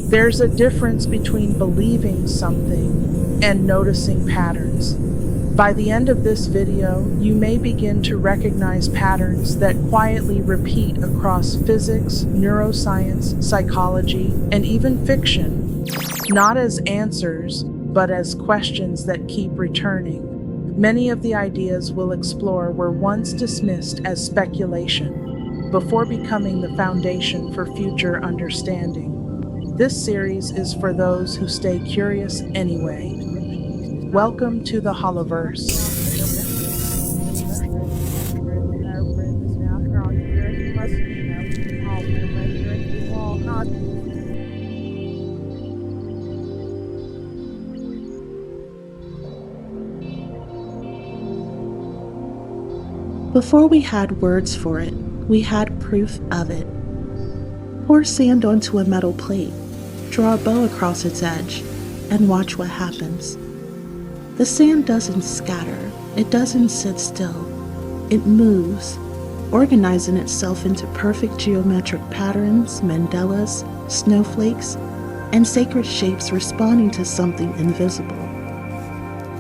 There's a difference between believing something and noticing patterns. By the end of this video, you may begin to recognize patterns that quietly repeat across physics, neuroscience, psychology, and even fiction, not as answers, but as questions that keep returning. Many of the ideas we'll explore were once dismissed as speculation, before becoming the foundation for future understanding. This series is for those who stay curious anyway. Welcome to the Holoverse. Before we had words for it, we had proof of it. Pour sand onto a metal plate, draw a bow across its edge, and watch what happens. The sand doesn't scatter, it doesn't sit still. It moves, organizing itself into perfect geometric patterns, mandalas, snowflakes, and sacred shapes responding to something invisible.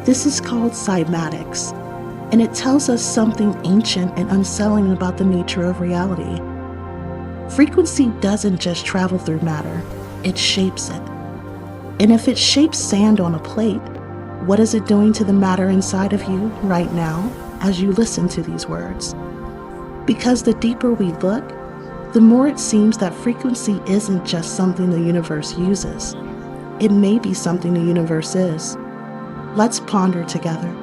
This is called cymatics, and it tells us something ancient and unsettling about the nature of reality. Frequency doesn't just travel through matter, it shapes it. And if it shapes sand on a plate, what is it doing to the matter inside of you right now as you listen to these words? Because the deeper we look, the more it seems that frequency isn't just something the universe uses. It may be something the universe is. Let's ponder together.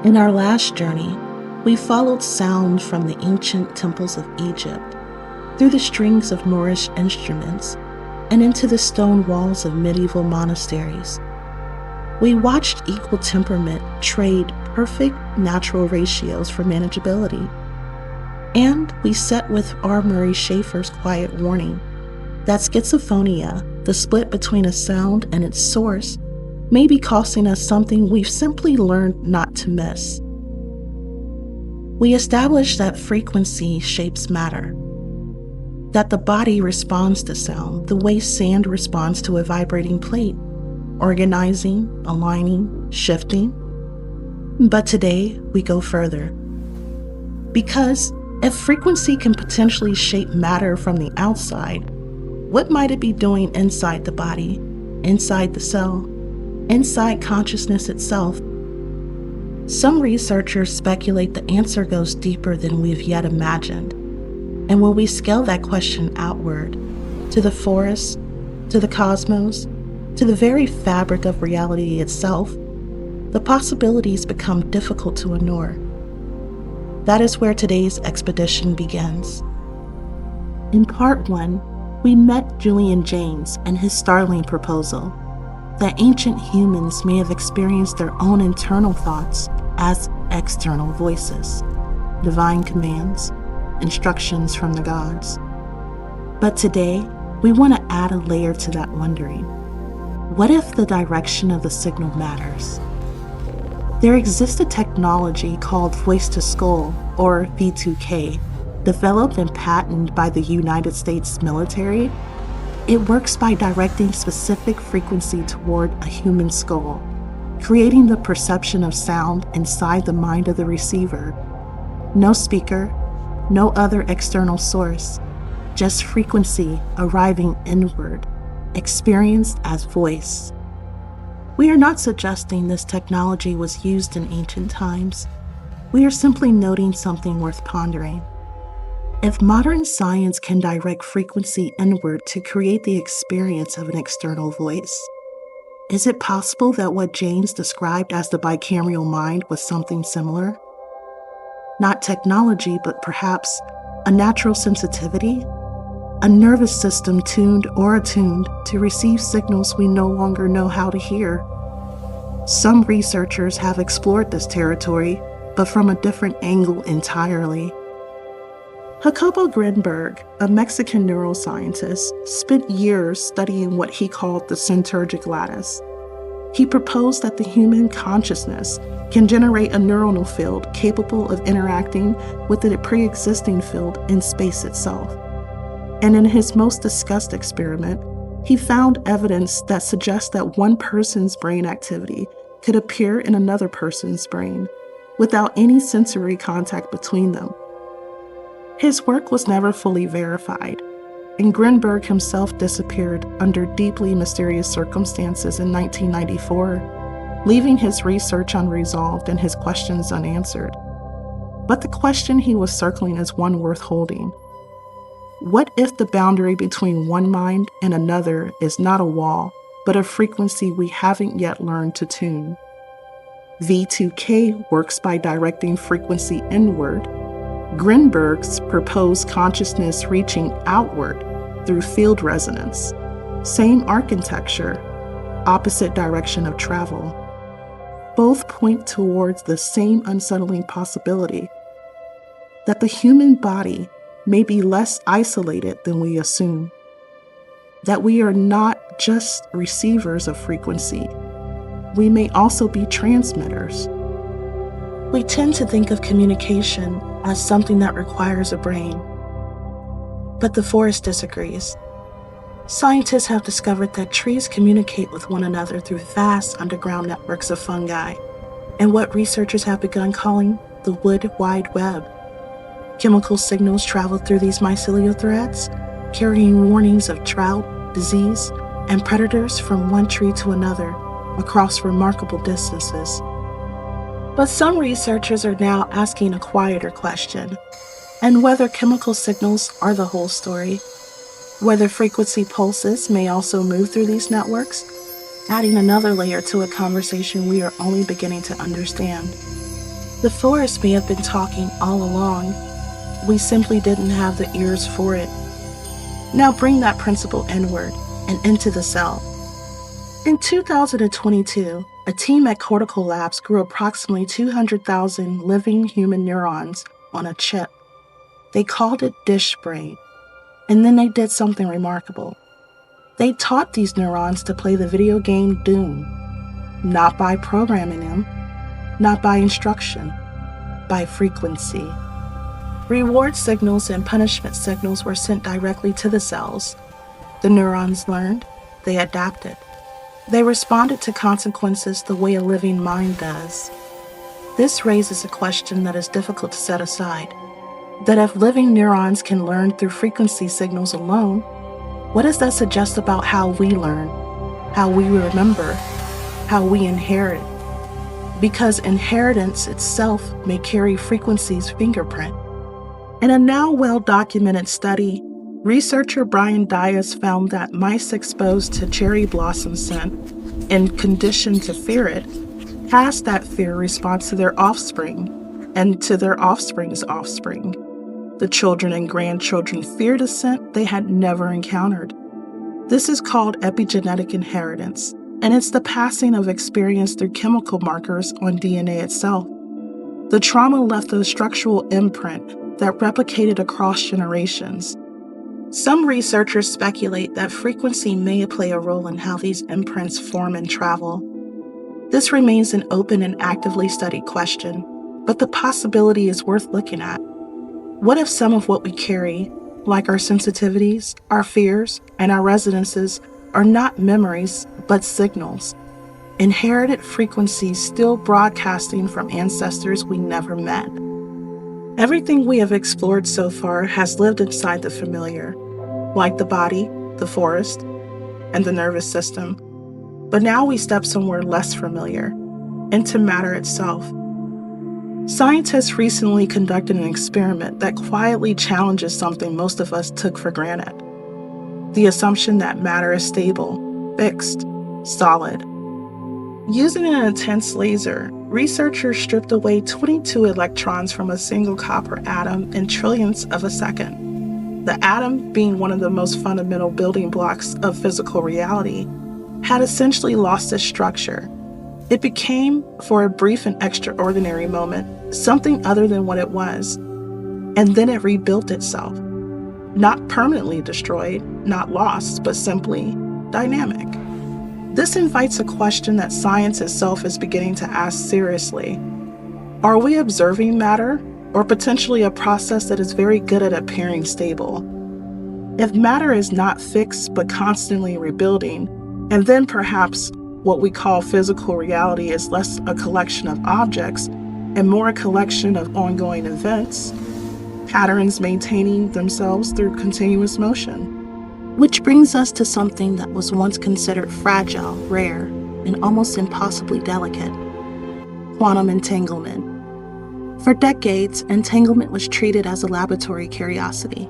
In our last journey, we followed sound from the ancient temples of Egypt, through the strings of Moorish instruments, and into the stone walls of medieval monasteries. We watched equal temperament trade perfect natural ratios for manageability. And we sat with R. Murray Schafer's quiet warning that schizophrenia, the split between a sound and its source, may be costing us something we've simply learned not to miss. We established that frequency shapes matter, that the body responds to sound the way sand responds to a vibrating plate, organizing, aligning, shifting. But today, we go further. Because if frequency can potentially shape matter from the outside, what might it be doing inside the body, inside the cell, inside consciousness itself? Some researchers speculate the answer goes deeper than we've yet imagined. And when we scale that question outward, to the forest, to the cosmos, to the very fabric of reality itself, the possibilities become difficult to ignore. That is where today's expedition begins. In part 1, we met Julian Jaynes and his startling proposal that ancient humans may have experienced their own internal thoughts as external voices, divine commands, instructions from the gods. But today, we want to add a layer to that wondering. What if the direction of the signal matters? There exists a technology called voice-to-skull, or V2K, developed and patented by the United States military. It works by directing specific frequency toward a human skull, creating the perception of sound inside the mind of the receiver. No speaker, no other external source, just frequency arriving inward, experienced as voice. We are not suggesting this technology was used in ancient times. We are simply noting something worth pondering. If modern science can direct frequency inward to create the experience of an external voice, is it possible that what Jaynes described as the bicameral mind was something similar? Not technology, but perhaps a natural sensitivity? A nervous system tuned or attuned to receive signals we no longer know how to hear. Some researchers have explored this territory, but from a different angle entirely. Jacobo Grinberg, a Mexican neuroscientist, spent years studying what he called the synergic lattice. He proposed that the human consciousness can generate a neuronal field capable of interacting with a pre-existing field in space itself. And in his most discussed experiment, He found evidence that suggests that one person's brain activity could appear in another person's brain without any sensory contact between them. His work was never fully verified, and Grinberg himself disappeared under deeply mysterious circumstances in 1994, leaving his research unresolved and his questions unanswered. But the question he was circling is one worth holding. What if the boundary between one mind and another is not a wall, but a frequency we haven't yet learned to tune? V2K works by directing frequency inward. Grinberg's proposed consciousness reaching outward through field resonance. Same architecture, opposite direction of travel. Both point towards the same unsettling possibility that the human body may be less isolated than we assume. That we are not just receivers of frequency, we may also be transmitters. We tend to think of communication as something that requires a brain. But the forest disagrees. Scientists have discovered that trees communicate with one another through vast underground networks of fungi, and what researchers have begun calling the wood wide web. Chemical signals travel through these mycelial threads, carrying warnings of drought, disease, and predators from one tree to another across remarkable distances. But some researchers are now asking a quieter question, and whether chemical signals are the whole story, whether frequency pulses may also move through these networks, adding another layer to a conversation we are only beginning to understand. The forest may have been talking all along. We simply didn't have the ears for it. Now bring that principle inward and into the cell. In 2022, a team at Cortical Labs grew approximately 200,000 living human neurons on a chip. They called it dish brain, and then they did something remarkable. They taught these neurons to play the video game Doom, not by programming them, not by instruction, by frequency. Reward signals and punishment signals were sent directly to the cells. The neurons learned, they adapted. They responded to consequences the way a living mind does. This raises a question that is difficult to set aside. That if living neurons can learn through frequency signals alone, what does that suggest about how we learn, how we remember, how we inherit? Because inheritance itself may carry frequency's fingerprint. In a now well-documented study, researcher Brian Dias found that mice exposed to cherry blossom scent and conditioned to fear it passed that fear response to their offspring and to their offspring's offspring. The children and grandchildren feared a scent they had never encountered. This is called epigenetic inheritance, and it's the passing of experience through chemical markers on DNA itself. The trauma left a structural imprint that replicated across generations. Some researchers speculate that frequency may play a role in how these imprints form and travel. This remains an open and actively studied question, but the possibility is worth looking at. What if some of what we carry, like our sensitivities, our fears, and our resonances, are not memories, but signals? Inherited frequencies still broadcasting from ancestors we never met. Everything we have explored so far has lived inside the familiar, like the body, the forest, and the nervous system. But now we step somewhere less familiar, into matter itself. Scientists recently conducted an experiment that quietly challenges something most of us took for granted. The assumption that matter is stable, fixed, solid. Using an intense laser, researchers stripped away 22 electrons from a single copper atom in trillionths of a second. The atom, being one of the most fundamental building blocks of physical reality, had essentially lost its structure. It became, for a brief and extraordinary moment, something other than what it was. And then it rebuilt itself. Not permanently destroyed, not lost, but simply dynamic. This invites a question that science itself is beginning to ask seriously. Are we observing matter, or potentially a process that is very good at appearing stable? If matter is not fixed but constantly rebuilding, and then perhaps what we call physical reality is less a collection of objects and more a collection of ongoing events, patterns maintaining themselves through continuous motion. Which brings us to something that was once considered fragile, rare, and almost impossibly delicate: quantum entanglement. For decades, entanglement was treated as a laboratory curiosity.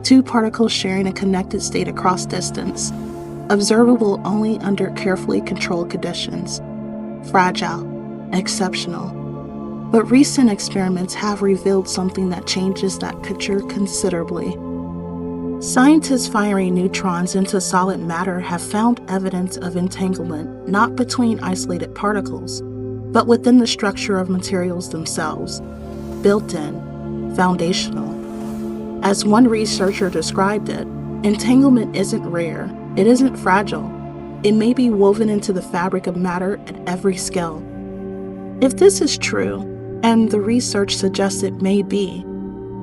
Two particles sharing a connected state across distance, observable only under carefully controlled conditions. Fragile, exceptional. But recent experiments have revealed something that changes that picture considerably. Scientists firing neutrons into solid matter have found evidence of entanglement not between isolated particles, but within the structure of materials themselves, built-in, foundational. As one researcher described it, entanglement isn't rare, it isn't fragile. It may be woven into the fabric of matter at every scale. If this is true, and the research suggests it may be,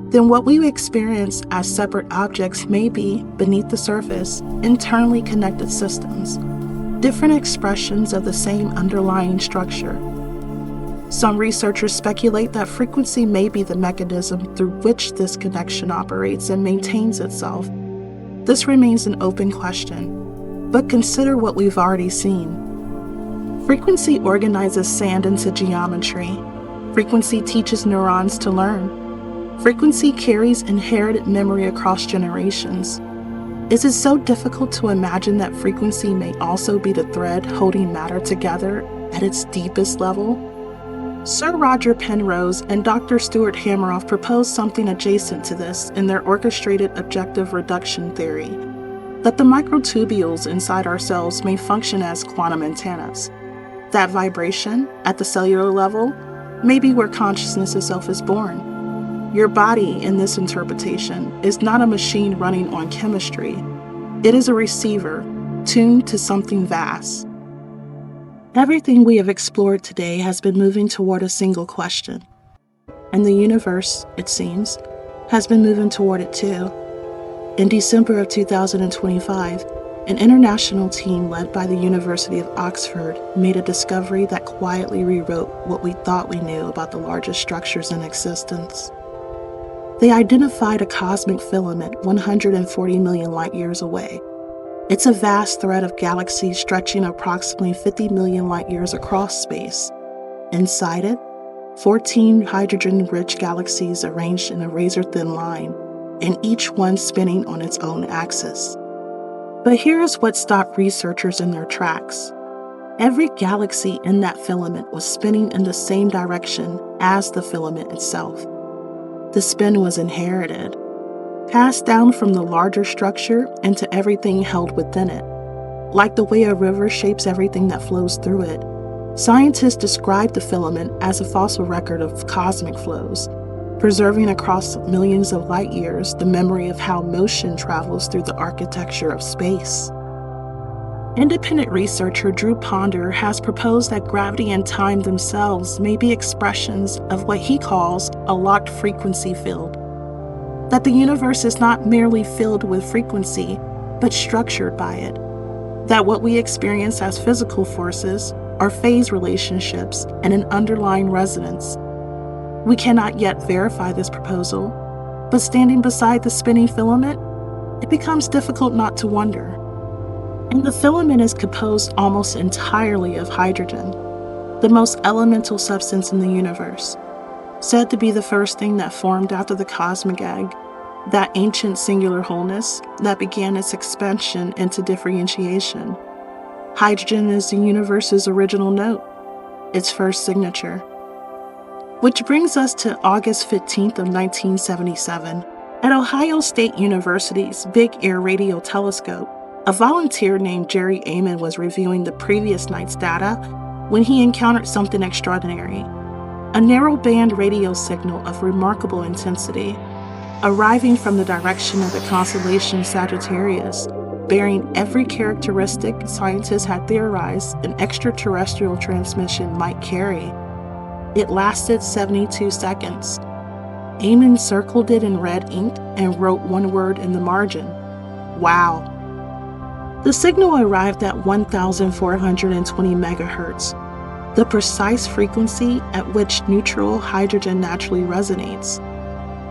then what we experience as separate objects may be, beneath the surface, internally connected systems, different expressions of the same underlying structure. Some researchers speculate that frequency may be the mechanism through which this connection operates and maintains itself. This remains an open question, but consider what we've already seen. Frequency organizes sand into geometry. Frequency teaches neurons to learn. Frequency carries inherited memory across generations. Is it so difficult to imagine that frequency may also be the thread holding matter together at its deepest level? Sir Roger Penrose and Dr. Stuart Hameroff proposed something adjacent to this in their orchestrated objective reduction theory, that the microtubules inside our cells may function as quantum antennas. That vibration, at the cellular level, may be where consciousness itself is born. Your body, in this interpretation, is not a machine running on chemistry. It is a receiver, tuned to something vast. Everything we have explored today has been moving toward a single question. And the universe, it seems, has been moving toward it too. In December of 2025, an international team led by the University of Oxford made a discovery that quietly rewrote what we thought we knew about the largest structures in existence. They identified a cosmic filament 140 million light years away. It's a vast thread of galaxies stretching approximately 50 million light years across space. Inside it, 14 hydrogen-rich galaxies arranged in a razor-thin line, and each one spinning on its own axis. But here is what stopped researchers in their tracks. Every galaxy in that filament was spinning in the same direction as the filament itself. The spin was inherited, passed down from the larger structure into everything held within it. Like the way a river shapes everything that flows through it, scientists describe the filament as a fossil record of cosmic flows, preserving across millions of light years the memory of how motion travels through the architecture of space. Independent researcher Drew Ponder has proposed that gravity and time themselves may be expressions of what he calls a locked frequency field. That the universe is not merely filled with frequency, but structured by it. That what we experience as physical forces are phase relationships and an underlying resonance. We cannot yet verify this proposal, but standing beside the spinning filament, it becomes difficult not to wonder. And the filament is composed almost entirely of hydrogen, the most elemental substance in the universe, said to be the first thing that formed after the cosmic egg, that ancient singular wholeness that began its expansion into differentiation. Hydrogen is the universe's original note, its first signature. Which brings us to August 15th of 1977. At Ohio State University's Big Ear Radio Telescope, a volunteer named Jerry Amon was reviewing the previous night's data when he encountered something extraordinary. A narrow-band radio signal of remarkable intensity, arriving from the direction of the constellation Sagittarius, bearing every characteristic scientists had theorized an extraterrestrial transmission might carry. It lasted 72 seconds. Amon circled it in red ink and wrote one word in the margin: Wow. The signal arrived at 1,420 megahertz, the precise frequency at which neutral hydrogen naturally resonates.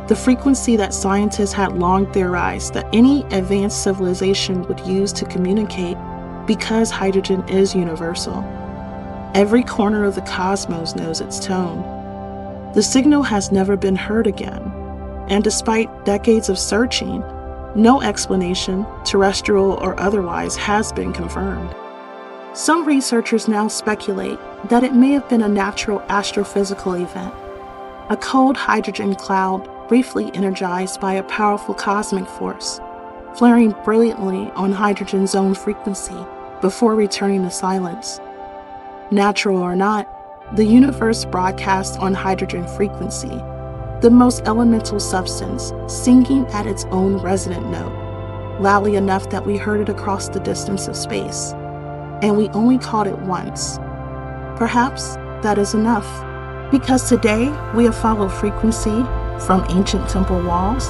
The frequency that scientists had long theorized that any advanced civilization would use to communicate because hydrogen is universal. Every corner of the cosmos knows its tone. The signal has never been heard again, and despite decades of searching, no explanation, terrestrial or otherwise, has been confirmed. Some researchers now speculate that it may have been a natural astrophysical event, a cold hydrogen cloud briefly energized by a powerful cosmic force, flaring brilliantly on hydrogen's own frequency before returning to silence. Natural or not, the universe broadcasts on hydrogen frequency, the most elemental substance singing at its own resonant note, loudly enough that we heard it across the distance of space, and we only caught it once. Perhaps that is enough, because today we have followed frequency from ancient temple walls,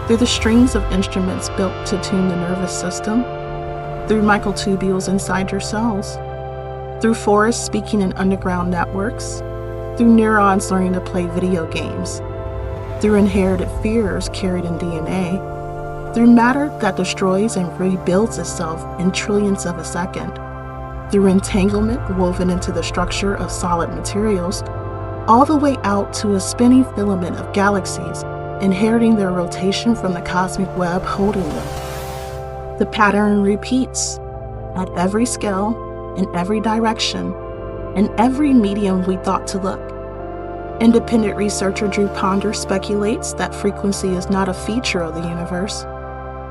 through the strings of instruments built to tune the nervous system, through microtubules inside your cells, through forests speaking in underground networks, through neurons learning to play video games, through inherited fears carried in DNA, through matter that destroys and rebuilds itself in trillionths of a second, through entanglement woven into the structure of solid materials, all the way out to a spinning filament of galaxies inheriting their rotation from the cosmic web holding them. The pattern repeats at every scale, in every direction, in every medium we thought to look. Independent researcher Drew Ponder speculates that frequency is not a feature of the universe,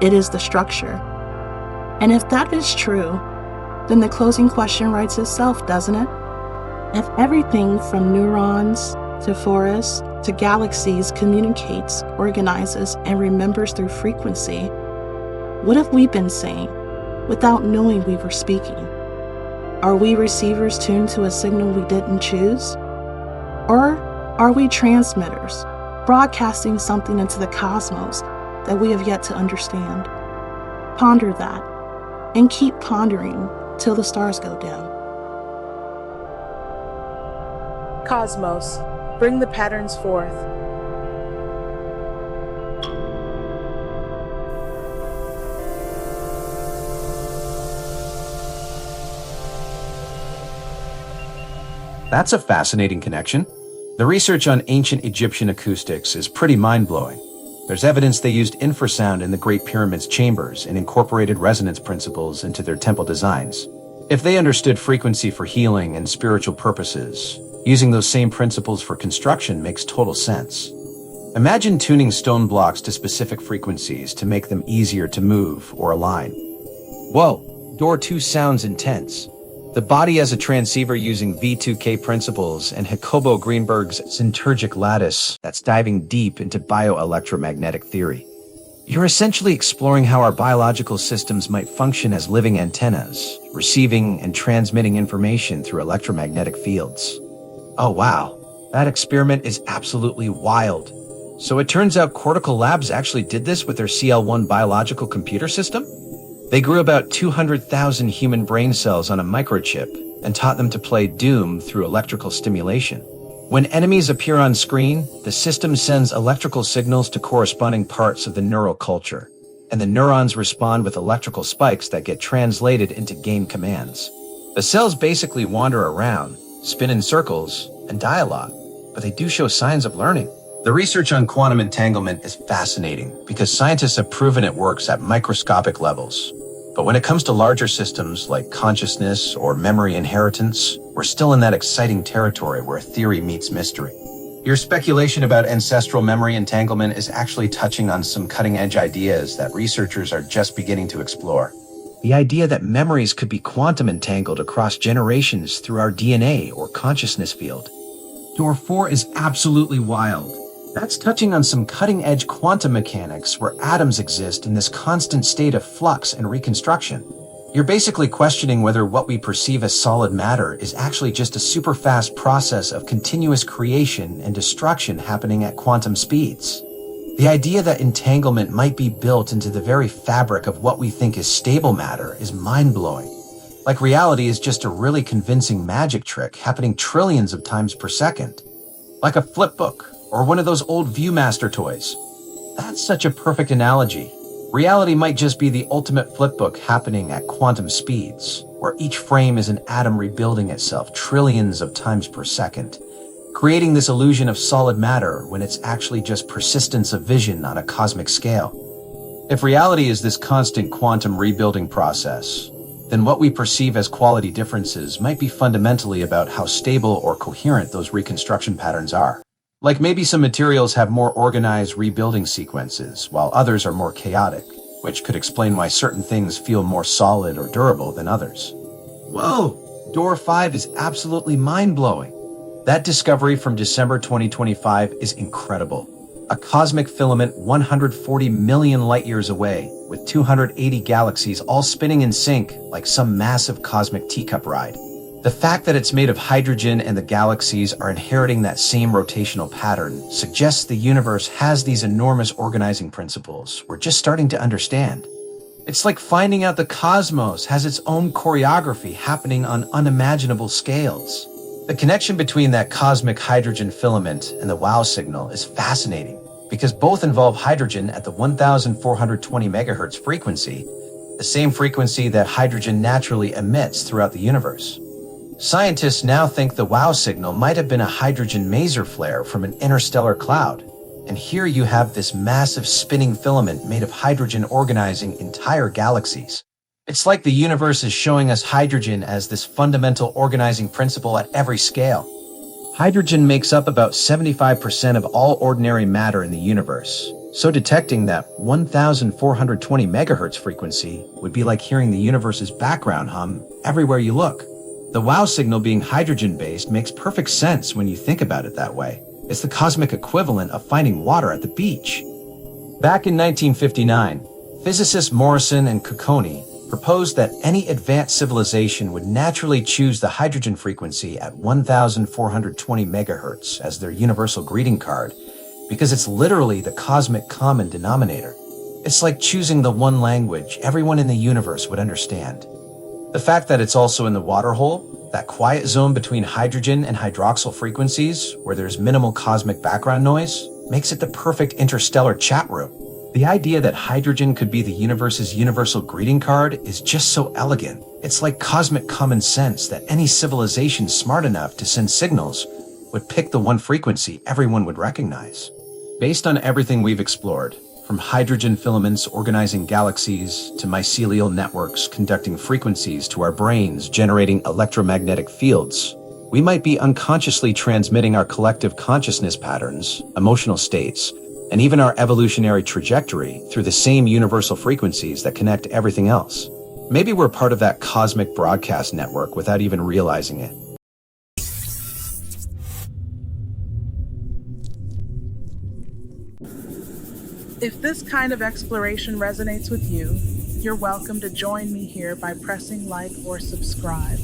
it is the structure. And if that is true, then the closing question writes itself, doesn't it? If everything from neurons to forests to galaxies communicates, organizes, and remembers through frequency, what have we been saying without knowing we were speaking? Are we receivers tuned to a signal we didn't choose? Or are we transmitters, broadcasting something into the cosmos that we have yet to understand? Ponder that, and keep pondering till the stars go down. Cosmos, bring the patterns forth. That's a fascinating connection. The research on ancient Egyptian acoustics is pretty mind-blowing. There's evidence they used infrasound in the Great Pyramid's chambers and incorporated resonance principles into their temple designs. If they understood frequency for healing and spiritual purposes, using those same principles for construction makes total sense. Imagine tuning stone blocks to specific frequencies to make them easier to move or align. Whoa, door 2 sounds intense. The body as a transceiver using V2K principles and Jacobo Grinberg's synergic lattice that's diving deep into bioelectromagnetic theory. You're essentially exploring how our biological systems might function as living antennas, receiving and transmitting information through electromagnetic fields. Oh wow, that experiment is absolutely wild. So it turns out Cortical Labs actually did this with their CL1 biological computer system? They grew about 200,000 human brain cells on a microchip and taught them to play Doom through electrical stimulation. When enemies appear on screen, the system sends electrical signals to corresponding parts of the neural culture, and the neurons respond with electrical spikes that get translated into game commands. The cells basically wander around, spin in circles, and die a lot, but they do show signs of learning. The research on quantum entanglement is fascinating because scientists have proven it works at microscopic levels. But when it comes to larger systems like consciousness or memory inheritance, we're still in that exciting territory where theory meets mystery. Your speculation about ancestral memory entanglement is actually touching on some cutting-edge ideas that researchers are just beginning to explore. The idea that memories could be quantum entangled across generations through our DNA or consciousness field. Door 4 is absolutely wild. That's touching on some cutting-edge quantum mechanics where atoms exist in this constant state of flux and reconstruction. You're basically questioning whether what we perceive as solid matter is actually just a super fast process of continuous creation and destruction happening at quantum speeds. The idea that entanglement might be built into the very fabric of what we think is stable matter is mind-blowing. Like reality is just a really convincing magic trick happening trillions of times per second. Like a flip book or one of those old Viewmaster toys. That's such a perfect analogy. Reality might just be the ultimate flipbook happening at quantum speeds, where each frame is an atom rebuilding itself trillions of times per second, creating this illusion of solid matter when it's actually just persistence of vision on a cosmic scale. If reality is this constant quantum rebuilding process, then what we perceive as quality differences might be fundamentally about how stable or coherent those reconstruction patterns are. Like maybe some materials have more organized rebuilding sequences, while others are more chaotic, which could explain why certain things feel more solid or durable than others. Whoa! Door 5 is absolutely mind-blowing. That discovery from December 2025 is incredible. A cosmic filament 140 million light-years away, with 280 galaxies all spinning in sync like some massive cosmic teacup ride. The fact that it's made of hydrogen and the galaxies are inheriting that same rotational pattern suggests the universe has these enormous organizing principles we're just starting to understand. It's like finding out the cosmos has its own choreography happening on unimaginable scales. The connection between that cosmic hydrogen filament and the wow signal is fascinating because both involve hydrogen at the 1420 megahertz frequency, the same frequency that hydrogen naturally emits throughout the universe. Scientists now think the wow signal might have been a hydrogen maser flare from an interstellar cloud. And here you have this massive spinning filament made of hydrogen organizing entire galaxies. It's like the universe is showing us hydrogen as this fundamental organizing principle at every scale. Hydrogen makes up about 75% of all ordinary matter in the universe. So detecting that 1420 megahertz frequency would be like hearing the universe's background hum everywhere you look. The wow signal being hydrogen-based makes perfect sense when you think about it that way. It's the cosmic equivalent of finding water at the beach. Back in 1959, physicists Morrison and Cocconi proposed that any advanced civilization would naturally choose the hydrogen frequency at 1420 megahertz as their universal greeting card, because it's literally the cosmic common denominator. It's like choosing the one language everyone in the universe would understand. The fact that it's also in the water hole, that quiet zone between hydrogen and hydroxyl frequencies, where there's minimal cosmic background noise, makes it the perfect interstellar chat room. The idea that hydrogen could be the universe's universal greeting card is just so elegant. It's like cosmic common sense that any civilization smart enough to send signals would pick the one frequency everyone would recognize. Based on everything we've explored, from hydrogen filaments organizing galaxies to mycelial networks conducting frequencies to our brains generating electromagnetic fields, we might be unconsciously transmitting our collective consciousness patterns, emotional states, and even our evolutionary trajectory through the same universal frequencies that connect everything else. Maybe we're part of that cosmic broadcast network without even realizing it. If this kind of exploration resonates with you, you're welcome to join me here by pressing like or subscribe.